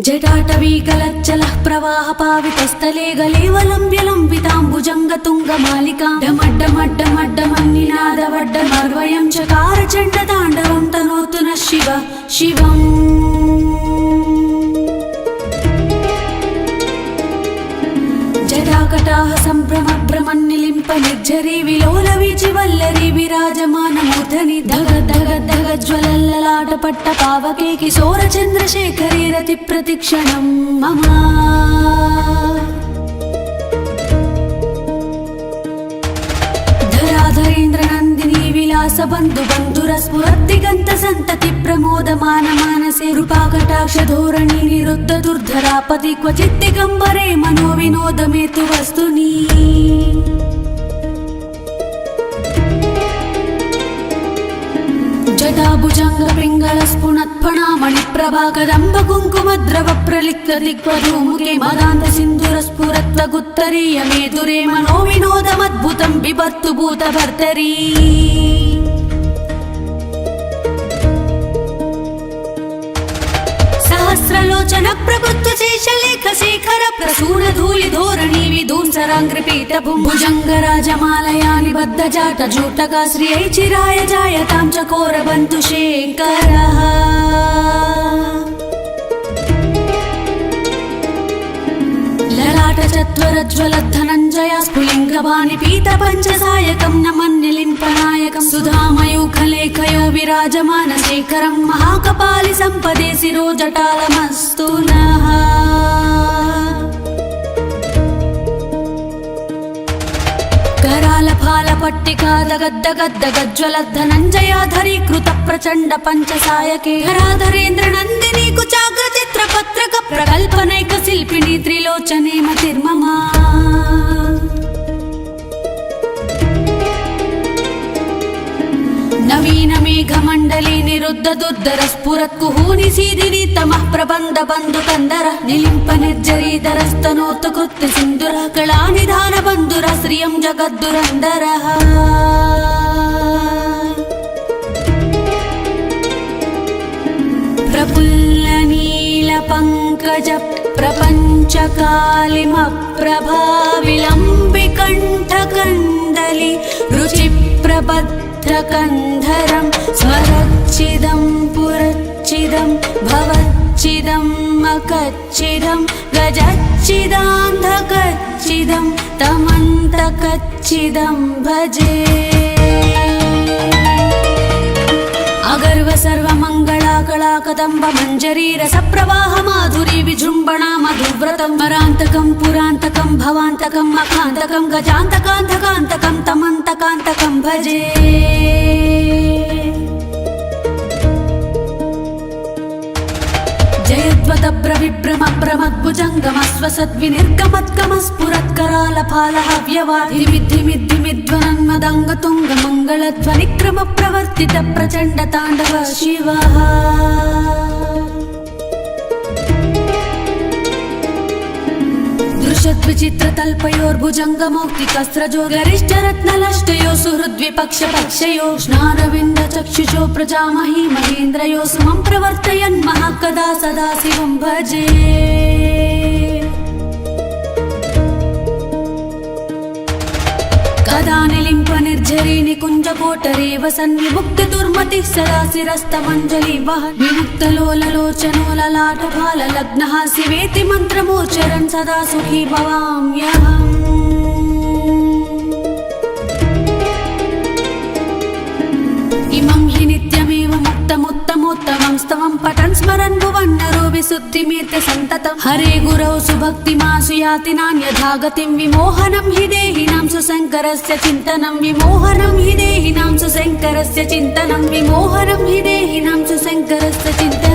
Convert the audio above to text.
जटाटवीकलच्चलः प्रवाहपावितस्थले गलेवलम्ब्यलम्बिताम्बुजङ्गतुङ्गमालिकां डमड्डमड्डमड्डमन्निनादवड्डमर्वयं चकारचण्डताण्डवं तनोतु नः शिवः शिवम् जटाकटाह सम्भ्रमभ्रमन्निलिम्प निर्झरी विलोलवीचि वल्लरी विराजमानमूर्धनि धग धग धग ज्वलल्ललाटपट्ट पावके किशोर चन्द्रशेखरे रति प्रतिक्षणं मम धराधरेन्द्र नन्दिनी विलास बन्धु बन्धुरस्फुरद्दिगन्त सन्तति प्रमोदमान मानसे रूपाकटाक्ष धोरणी निरुद्ध दुर्धरापति क्वचित् दिगम्बरे मनो विनोदमेतु वस्तुनि जटाभुजंग पिंगल स्फुनत्फणामणि प्रभा कदंब कुंकुम द्रव प्रलिप्त दिग्वधूमुखे मदान्त सिंधुर स्फुरत्व गुत्तरीय मेधुरे मनो विनोदमद्भुतं बिभर्तु भूतभर्तरी सहस्रलोचन प्रभुत्व शेषलेख शेखर प्रसून धूलि धोरणी विधूंसराङ्कृपीत भुजंग राजमालया निबद्ध जाट जूटका श्रियै चिराय जायतां चकोर बन्तु शेखरः ललाट चत्वरज्वल धनञ्जय स्फुलिङ्गवाणि पीत पञ्चसायकं नमन्निलिम्पनायकं सुधामयूखलेखयो विराजमान शेखरं महाकपालि सम्पदे शिरो जटालमस्तु नः करालफालपट्टिका दगद्दगद्दगज्ज्वल धनञ्जयाधरी कृत प्रचण्ड पञ्चसायके धराधरेन्द्र नन्दिनी कुचाग्रचित्र पत्रक प्रकल्पनैक शिल्पिनी त्रिलोचने मतिर्ममा नवीन मेघमण्डले निरुद्ध दुर्धर स्फुरत् कुहूनि सीदिनि तमः प्रबन्ध बन्धु कंदर निलिम्प निर्जरीधरस्तनोत कृत्य सिन्धुर कलानिधान बन्धुर श्रियं जगद्दुरन्दरः प्रफुल्ल नील पंकज प्रपञ्चकालिम प्रभा विलम्बिकण्ठ कन्दलि रुचि प्रबद्धकन्धरं स्मरच्चिदं पुरच्चिदं भवच्चिदं मकच्चिदं गजच्चिदान्धकच्चिदं तमन्तकच्चिदं भजे अगर्व सर्वमङ्गला कदम्ब मञ्जरी रसप्रवाह माधुरी विजृम्भणा मधुव्रतं वरान्तकं पुरान्तकं भवान्तकं मखान्तकं गजान्तकान्तकान्तकं तमन्तकान्तकं भजे जयद्वद प्रविभ्रम प्रमद्भुजङ्गमस्वसद्विनिर्गमत्कमस्फुरत्करालफालहव्यवाधिविद्धिमिद्धिमिध्वनन्मदङ्गतुङ्गमङ्गलध्वनिक्रम प्रवर्तित प्रचण्ड ताण्डव शिवः दृशद्विचित्रतल्पयोर्भुजङ्गमौक्तिकस्रजो गरिष्ठरत्नलष्टयो सुहृद्विपक्षपक्षयो स्नारविन्द चक्षुषो प्रजामही महेन्द्रयो सुमं प्रवर्तयन् महः कदा सदा शिवं भजे कदा निलिम्प निर्झरी निकुञ्जकोटरे वसन् विमुक्त दुर्मतिः सदा शिरस्तमञ्जलि वहन् विमुक्तलोललोचनो ललाटफाल लग्नः शिवेति मन्त्रमोच्चरन् सदा सुखी भवाम्यहम् इमं हि नित्यमेव मुक्तमुत्तमोत्तमं स्तवं पठन् स्मरन् भुवन्नरो विशुद्धिमेत्य सन्ततं हरे गुरौ सुभक्तिमासु याति नान्यथा गतिं विमोहनं हि देहिनां सुशङ्करस्य चिन्तनं विमोहनं हि देहिनां सुशङ्करस्य चिन्तनं विमोहनं हि देहिनां सुशङ्करस्य चिन्तनं